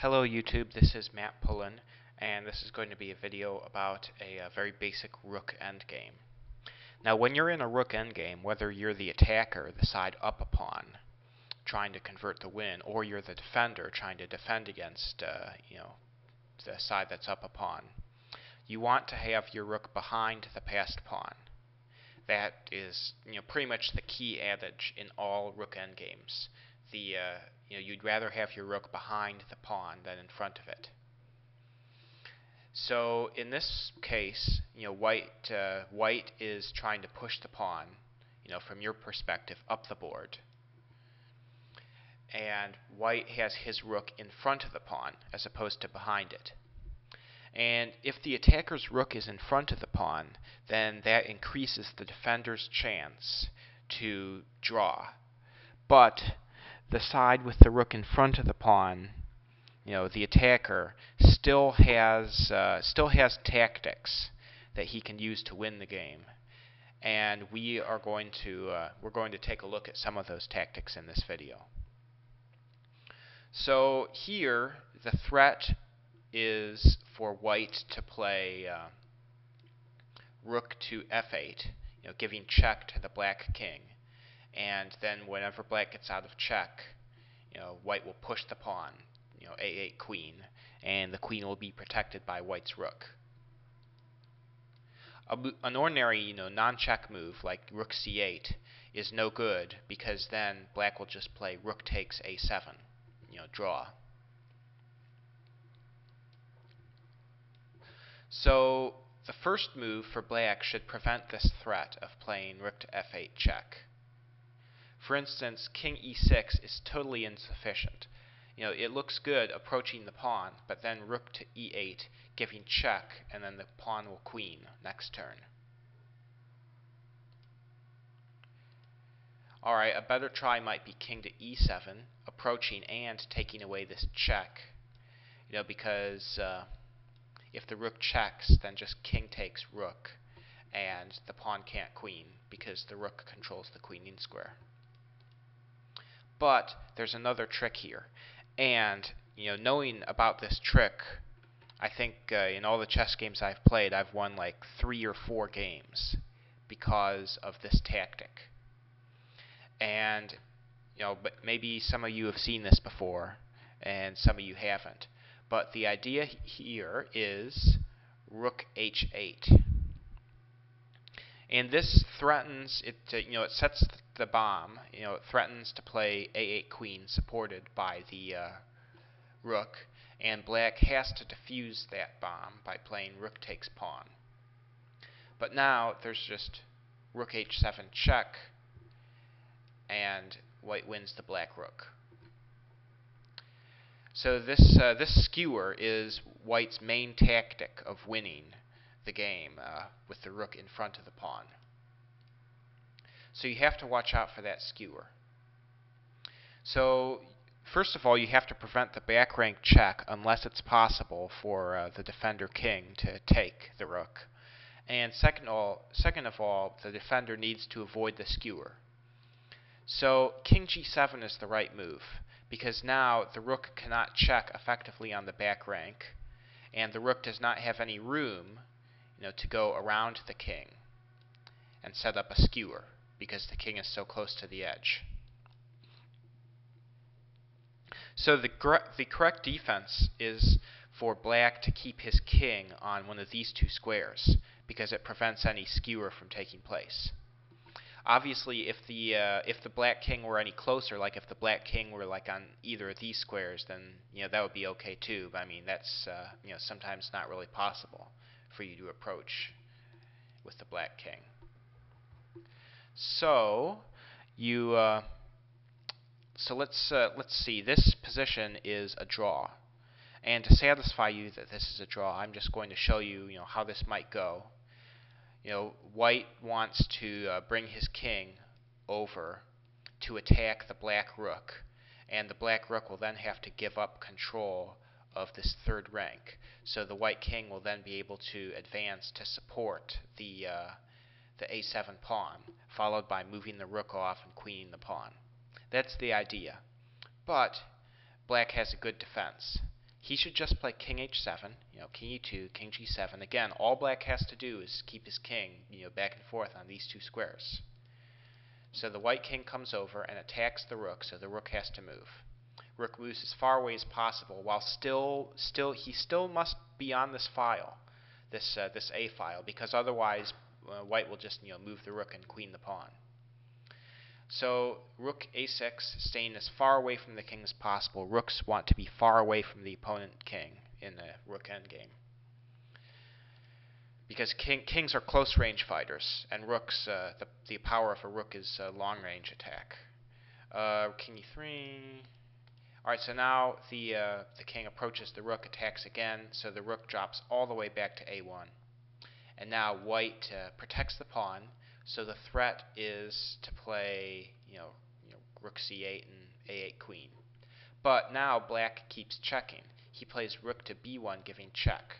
Hello YouTube, this is Matt Pullen, and this is going to be a video about a very basic rook endgame. Now when you're in a rook endgame, whether you're the attacker, the side up a pawn, trying to convert the win, or you're the defender trying to defend against the side that's up a pawn, you want to have your rook behind the passed pawn. That is pretty much the key adage in all rook endgames. You'd rather have your rook behind the pawn than in front of it. So in this case, white is trying to push the pawn, from your perspective, up the board, and white has his rook in front of the pawn as opposed to behind it. And if the attacker's rook is in front of the pawn, then that increases the defender's chance to draw. But the side with the rook in front of the pawn, the attacker, still has tactics that he can use to win the game, and we're going to take a look at some of those tactics in this video. So here, the threat is for white to play rook to f8, giving check to the black king. And then whenever black gets out of check, white will push the pawn, a8 queen, and the queen will be protected by white's rook. An ordinary, non-check move like rook c8 is no good, because then black will just play rook takes a7, draw. So the first move for black should prevent this threat of playing rook to f8 check. For instance, king e6 is totally insufficient. It looks good approaching the pawn, but then rook to e8, giving check, and then the pawn will queen next turn. Alright, a better try might be king to e7, approaching and taking away this check. Because if the rook checks, then just king takes rook, and the pawn can't queen, because the rook controls the queening square. But there's another trick here, and knowing about this trick, I think in all the chess games I've played, I've won like 3 or 4 games because of this tactic. And but maybe some of you have seen this before, and some of you haven't. But the idea here is rook h8. And this threatens it. It sets the bomb. It threatens to play a8 queen supported by the rook, and black has to defuse that bomb by playing rook takes pawn. But now there's just rook h7 check, and white wins the black rook. So this skewer is white's main tactic of winning the game with the rook in front of the pawn. So you have to watch out for that skewer. So first of all, you have to prevent the back rank check unless it's possible for the defender king to take the rook. And second of all, the defender needs to avoid the skewer. So king g7 is the right move, because now the rook cannot check effectively on the back rank, and the rook does not have any room to go around the king and set up a skewer, because the king is so close to the edge. So the correct defense is for black to keep his king on one of these 2 squares, because it prevents any skewer from taking place. Obviously, if the black king were any closer, like if the black king were like on either of these squares, then that would be okay too. But I mean, that's sometimes not really possible for you to approach with the black king. So let's see. This position is a draw, and to satisfy you that this is a draw, I'm just going to show you how this might go. White wants to bring his king over to attack the black rook, and the black rook will then have to give up control of this 3rd rank. So the white king will then be able to advance to support the a7 pawn, followed by moving the rook off and queening the pawn. That's the idea. But black has a good defense. he should just play king h7, king e2, king g7. Again, all black has to do is keep his king, back and forth on these two squares. So the white king comes over and attacks the rook, so the rook has to move. Rook moves as far away as possible, while he still must be on this file, this A file, because otherwise white will just move the rook and queen the pawn. So rook a6, staying as far away from the king as possible. Rooks want to be far away from the opponent king in the rook endgame, because kings are close range fighters, and rooks, the power of a rook is long range attack. King e3. Alright, so now the king approaches the rook, attacks again, so the rook drops all the way back to a1. And now white protects the pawn, so the threat is to play, rook c8 and a8 queen. But now black keeps checking. He plays rook to b1, giving check.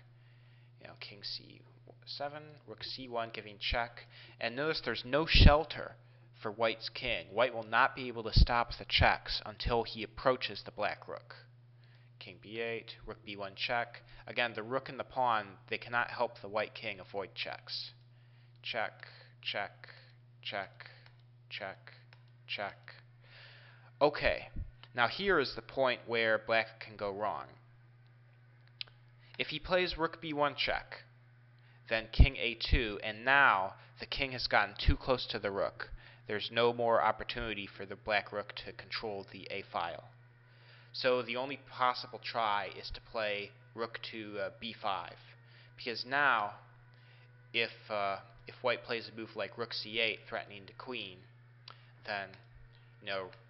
King c7, rook c1, giving check. And notice there's no shelter for white's king. White will not be able to stop the checks until he approaches the black rook. King b8, rook b1 check. Again, the rook and the pawn, they cannot help the white king avoid checks. Check, check, check, check, check. Okay, now here is the point where black can go wrong. If he plays rook b1 check, then king a2, and now the king has gotten too close to the rook. There's no more opportunity for the black rook to control the a file. So the only possible try is to play rook to b5, because now if white plays a move like rook c8, threatening the queen, then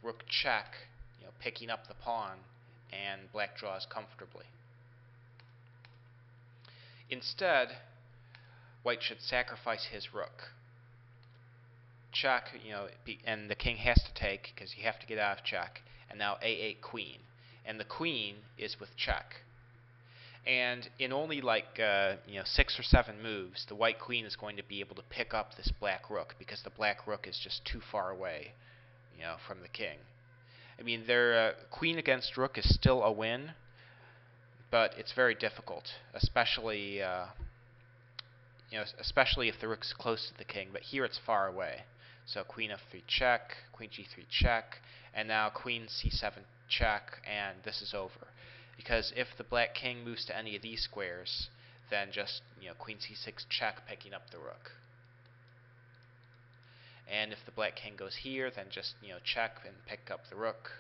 rook check, picking up the pawn, and black draws comfortably. Instead, white should sacrifice his rook. Check, and the king has to take, because you have to get out of check. And now a8 queen, and the queen is with check. And in only like 6 or 7 moves, the white queen is going to be able to pick up this black rook, because the black rook is just too far away, from the king. I mean, their queen against rook is still a win, but it's very difficult, especially especially if the rook's close to the king. But here it's far away. So queen f3 check, queen g3 check, and now queen c7 check, and this is over. Because if the black king moves to any of these squares, then just queen c6 check, picking up the rook. And if the black king goes here, then just check and pick up the rook.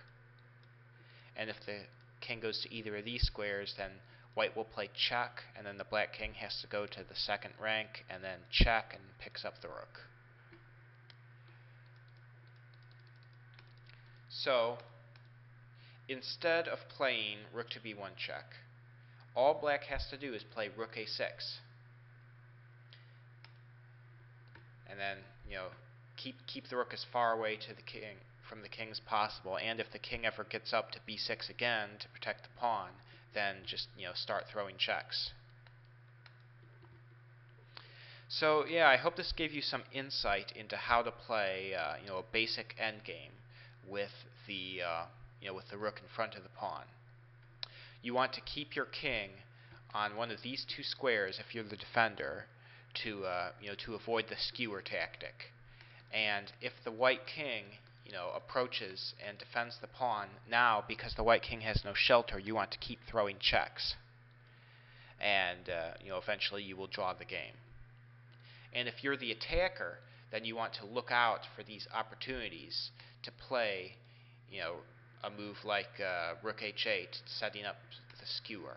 And if the king goes to either of these squares, then white will play check, and then the black king has to go to the second rank, and then check and picks up the rook. So instead of playing rook to b1 check, all black has to do is play rook a6. And then, keep the rook as far away to the king from the king as possible. And if the king ever gets up to b6 again to protect the pawn, then just start throwing checks. So yeah, I hope this gave you some insight into how to play a basic endgame with the rook in front of the pawn. You want to keep your king on one of these two squares if you're the defender, to avoid the skewer tactic. And if the white king approaches and defends the pawn, now because the white king has no shelter, you want to keep throwing checks, and eventually you will draw the game. And if you're the attacker, then you want to look out for these opportunities to play a move like rook h8, setting up the skewer.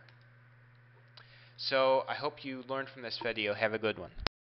So I hope you learned from this video. Have a good one.